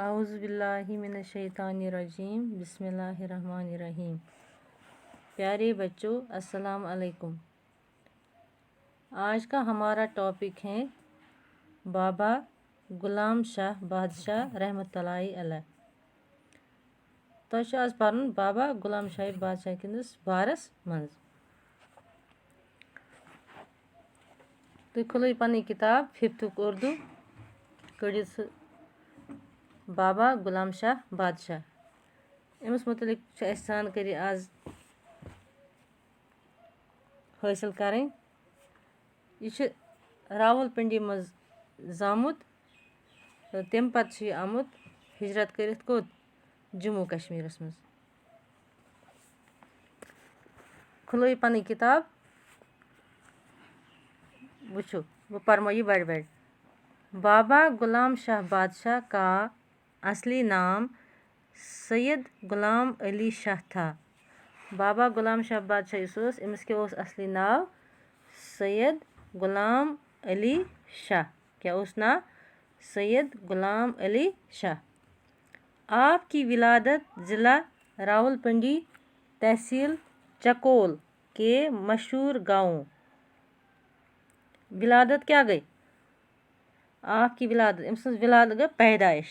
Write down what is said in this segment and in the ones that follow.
اعوذ باللہ من الشیطان الرجیم بسم اللہ الرحمن الرحیم۔ پیارے بچوں السلام علیکم۔ آج کا ہمارا ٹاپک ہے بابا غلام شاہ بادشاہ رحمۃ اللہ علیہ۔ تو آج پرن بابا غلام شاہ بادشاہ کندس بارس مز۔ تو کھلو پنی کتاب 5th اردو کڑو بابا غلام شاہ بادشاہ امس متعلق جانکاری آز حاصل کریں۔ یہ راول پنڈی مز زامت تم پتہ آمت ہجرت کرت کوت جموں کشمیرس مز۔ کھلو پنی کتاب وچھو وہ پرمو یہ بڑ بڑ۔ بابا غلام شاہ بادشاہ کا اصلی نام سید غلام علی شاہ تھا۔ بابا غلام شاہ بادشاہ امس کیا اصلی ناو سید غلام علی شاہ۔ کیا ناو سید غلام علی شاہ۔ آپ کی ولادت ضلع راولپنڈی تحصیل چکول کے مشہور گاؤں ولادت کیا گئی؟ آپ کی ولادت امس ولادت گئی پیدائش۔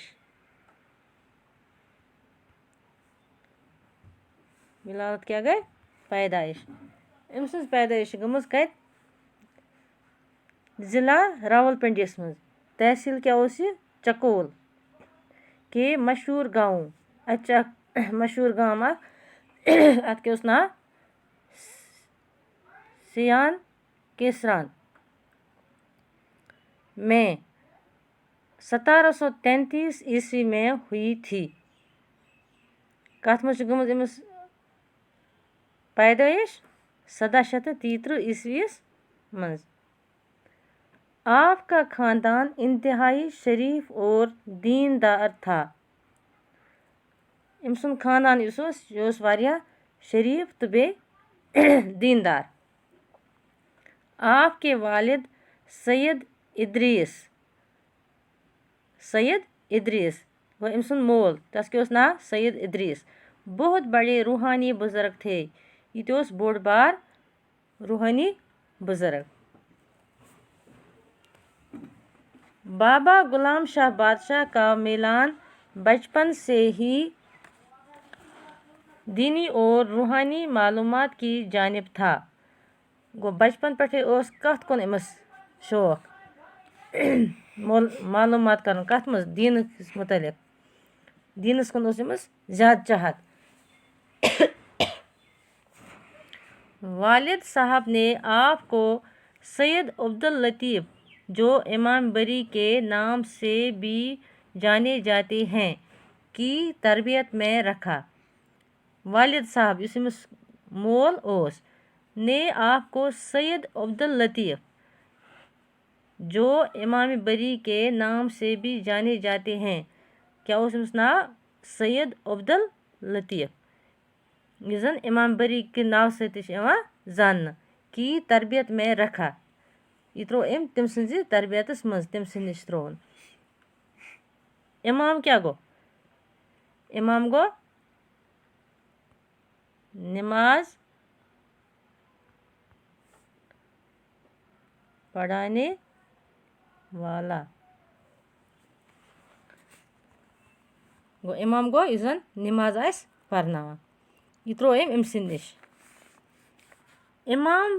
ولادت کیا گئی؟ پیدائش۔ امس پیدائش گمز کت؟ ضلع راولپنڈیس مز۔ تحصیل کیا یہ؟ چکول کے مشہور گاؤں۔ اچھا مشہور گام ات کیا ناو سیان کیسران میں 1733 عیسوی میں ہوئی تھی۔ کت مز گمز امس پیدائش 1733 عیسوی مز۔ آپ کا خاندان انتہائی شریف اور دیندار تھا۔ ام سن خاندان یہ واریاہ شریف تو بے دیندار۔ آپ کے والد سید ادریس وہ ام سن مول تس کیا ناو سید ادریس بہت بڑے روحانی بزرگ تھے۔ یہ بوڑ بار روحانی بزرگ۔ بابا غلام شاہ بادشاہ کا میلان بچپن سے ہی دینی اور روحانی معلومات کی جانب تھا۔ گو بچپن پہ کت کن امس شوق معلومات کرن کت مز دینس متعلق دینس کن امس زیادہ چاہت۔ والد صاحب نے آپ کو سید عبداللطیف جو امام بری کے نام سے بھی جانے جاتے ہیں کی تربیت میں رکھا۔ والد صاحب امس مول نے آپ کو سید عبداللطیف جو امام بری کے نام سے بھی جانے جاتے ہیں کیا امس ناو سید عبداللطیف یہ زن امام بری کے ناو ست زان کی تربیت میں رکھا۔ یہ ترو ام تم سنزی تربیتس مز تم سن نش ترون۔ امام کیا گو؟ امام گو نماز پڑھانے والا۔ گو امام گو یہ زن نماز آس پرناوان۔ یہ ترو ام سن نش۔ امام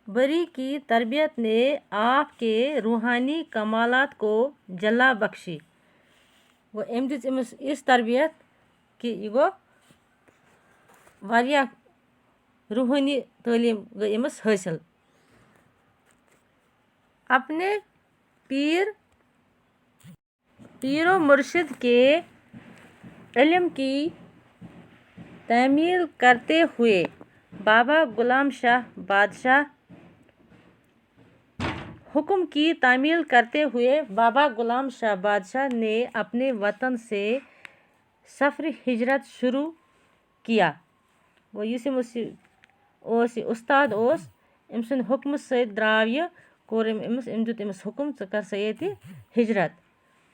بری کی تربیت نے آپ کے روحانی کمالات کو جلا بخشی۔ وہ ام دس امس اس تربیت کہ یہ گو واریاہ روحانی تعلیم گئی امس حاصل۔ اپنے پیر و مرشد کے علم کی تعمیل کرتے ہوئے بابا غلام شاہ بادشاہ حکم کی تعمیل کرتے ہوئے بابا غلام شاہ بادشاہ نے اپنے وطن سے سفر ہجرت شروع کیا۔ وہ یہ استاد ام سند حکم ست درو یہ کور ام دت امس حکم ث کر سا یہ ہجرت۔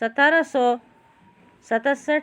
1767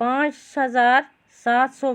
5700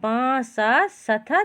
5700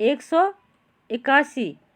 181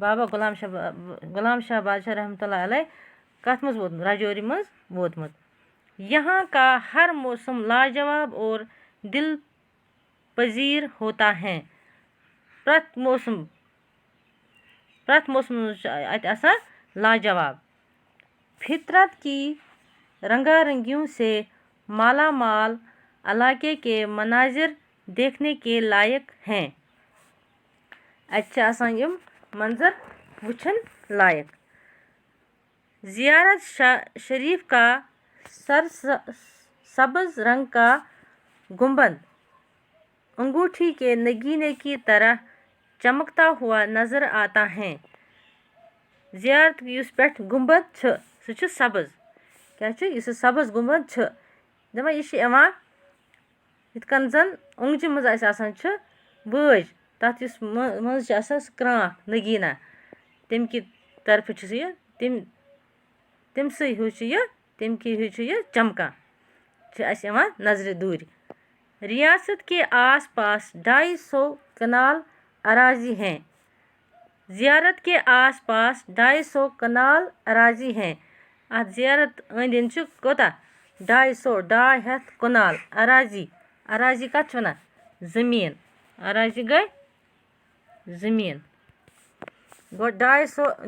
بابا غلام شاہ بادشاہ رحمۃ اللہ علیہ کت مز ووتمت راجوری مز ووتمت. یہاں کا ہر موسم لاجواب اور دل پذیر ہوتا ہے. پرٛٮ۪تھ موسم اتہِ آسان لاجواب. فطرت کی رنگا رنگیوں سے مالا مال علاقے کے مناظر دیکھنے کے لائق ہیں. اتہِ چھِ آسان یِم منظر وٕچھن لایق. زیارت شریف کا سبز رنگ کا گنبد انگوٹھی کے نگینے کی طرح چمکتا ہوا نظر آتا ہے. زیارت یُس پٮ۪ٹھ گنبد چھُ سُہ چھُ سبز. کیٛاہ چھُ یُس یہِ سبز گنبد چھُ دَپان یہِ چھُ یِوان یِتھ کٔنۍ زَن اوٚنٛگجہِ منٛز اَسہِ آسان چھُ بٲج تَتھ یُس منٛز چھِ آسان سُہ کرٛانٛکھ نگیٖنا تَمہِ کہِ طرفہٕ چھُ سُہ یہِ تٔمۍ سٕے ہیوٗ چھُ یہِ تَمہِ کہِ ہیوٗ چھُ یہِ چمکان چھِ اَسہِ یِوان نظرِ دوٗرِ. ریاست کے آس پاس 250 کنال اراضی ہیں. زیارت کے آس پاس 250 کنال اراضی ہیں. اَتھ زیارت أنٛدۍ أنٛدۍ چھُ کوتاہ 200 کنال اراضی کَتھ چھِ وَنان زٔمیٖن. اراضی گٔے زٔمیٖن گوٚو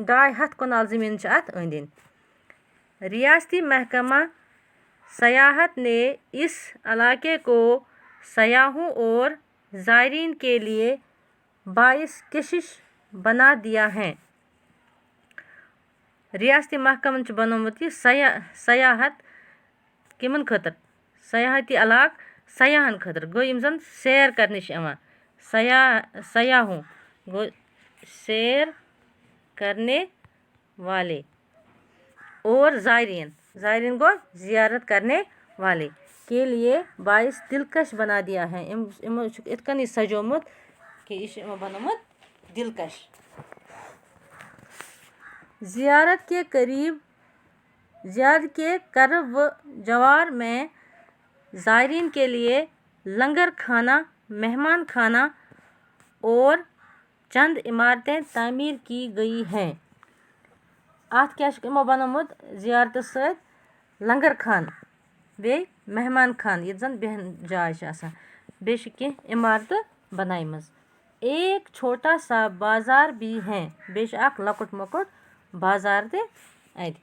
200 کنال زمین چھِ اَتھ أنٛدۍ أنٛدۍ. ریاستی محکمہ سیاحت نے اس علاقے کو سیاحوں اور زائرین کے لیے باعث کشش بنا دیا ہے. ریاستی محکمن چھُ بنومُت یہِ سیاحت کِمن خٲطرٕ سیاحتی علاقہٕ سیاحن خٲطرٕ گوٚو یِم زن سیر کرنہِ چھِ یِوان. سیاحوں گوٚو سیر کرنے والے اور زائرین گوٚو زیارت کرنے والے کے لیے باعث دلکش بنا دیا ہے. یِمو چھُکھ یِتھ کٔنۍ یہِ سجومُت کہِ یہِ چھُ یِمو بنومُت دلکش. زیارت کے قرب و جوار میں زائرین کے لیے لنگر خانہ مہمان خانہ اور چند عمارتیں تعمیر کی گئی ہیں. اَتھ کیٛاہ چھُکھ یِمو بنومُت زیارتس سۭتۍ لنگر خانہٕ بیٚیہِ مہمان خانہٕ ییٚتہِ زن بیٚہن جاے چھِ آسان. بیٚیہِ چھِ کینٛہہ عمارتہٕ بنایمژ. ایک چھوٹا سا بازار بھی ہے. بیٚیہِ چھُ اکھ لۄکُٹ مۄکُٹ بازار تہِ اَتہِ.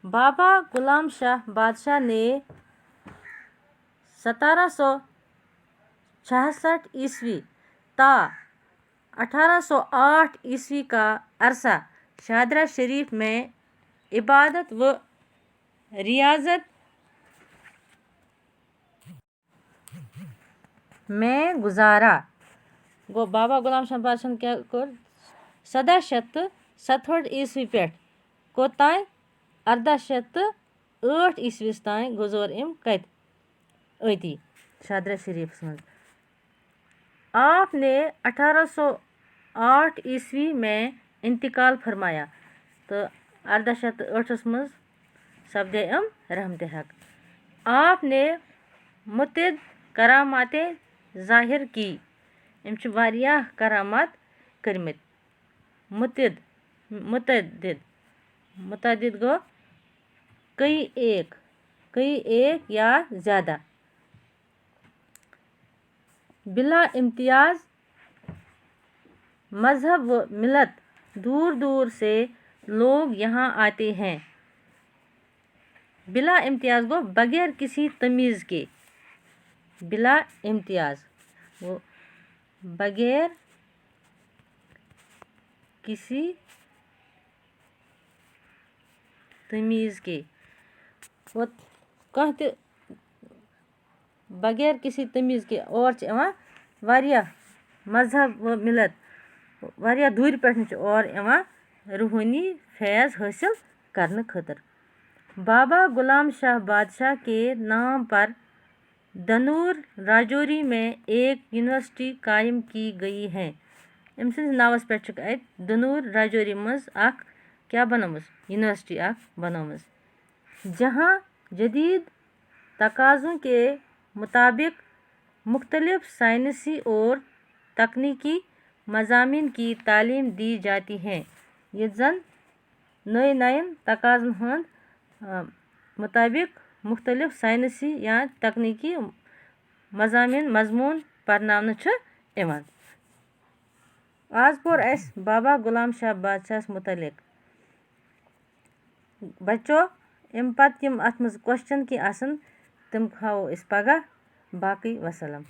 بابا غلام شاہ بادشاہ نے 1766 عیسوی تا 1808 عیسوی کا عرصہ شاہدرہ شریف میں عبادت و ریاضت میں گزارا. گوٚو بابا غلام شاہ بادشاہن کیٛاہ کوٚر 1767 عیسوی پٮ۪ٹھ کوٚتام 1808 عیسویس تام گُزور أمۍ کَتہِ أتی شاہدرہ شریفس منٛز. آپ نے 1808 عیسوی میں انتقال فرمایا تہٕ 1808 منٛز سپدے أمۍ رحمتِ حق. آپ نے متعدد کراماتیں ظاہر کی. أمۍ چھِ واریاہ کرامات کٔرمٕتۍ. متعدد گوٚو کئی ایک یا زیادہ. بلا امتیاز مذہب و ملت دور دور سے لوگ یہاں آتے ہیں. بلا امتیاز گوٚو بغیر کسی تمیز کے. بلا امتیاز گوٚو بغیر کسی تمیز کے. گوٚو کانٛہہ تہِ بغیر کسی تمیز کے. اور چھِ یِوان واریاہ مذہب و ملت واریاہ دوٗرِ پٮ۪ٹھ چھِ اور یِوان روحٲنی فیض حٲصِل کرنہٕ خٲطرٕ. بابا غلام شاہ بادشاہ کے نام پر دنور راجوری میں ایک یونیورسٹی قائم کی گئی ہے. أمۍ سٕنٛدِس ناوَس پٮ۪ٹھ چھُکھ اَتہِ دنور راجوری منٛز اکھ کیٛاہ بنٲومٕژ یونیورسٹی اکھ بنٲومٕژ. جہاں جدید تقاضوں کے مطابق مختلف سائنسی اور تکنیکی مضامین کی تعلیم دی جاتی ہے یُتھ زن نَین تقاضن ہٕنٛد مُطٲبِق مُختٔلِف ساینسی یا تکنیکی مضموٗن پرناونہٕ چھِ یِوان۔ آز پوٚر اَسہِ بابا غلام شاہ بادشاہس مُتعلِق۔ بچو اَمہِ پتہٕ یِم اَتھ منٛز کوسچن کیٚنٛہہ آسن تِم ہاوو أسۍ پگاہ باقٕے وسلام۔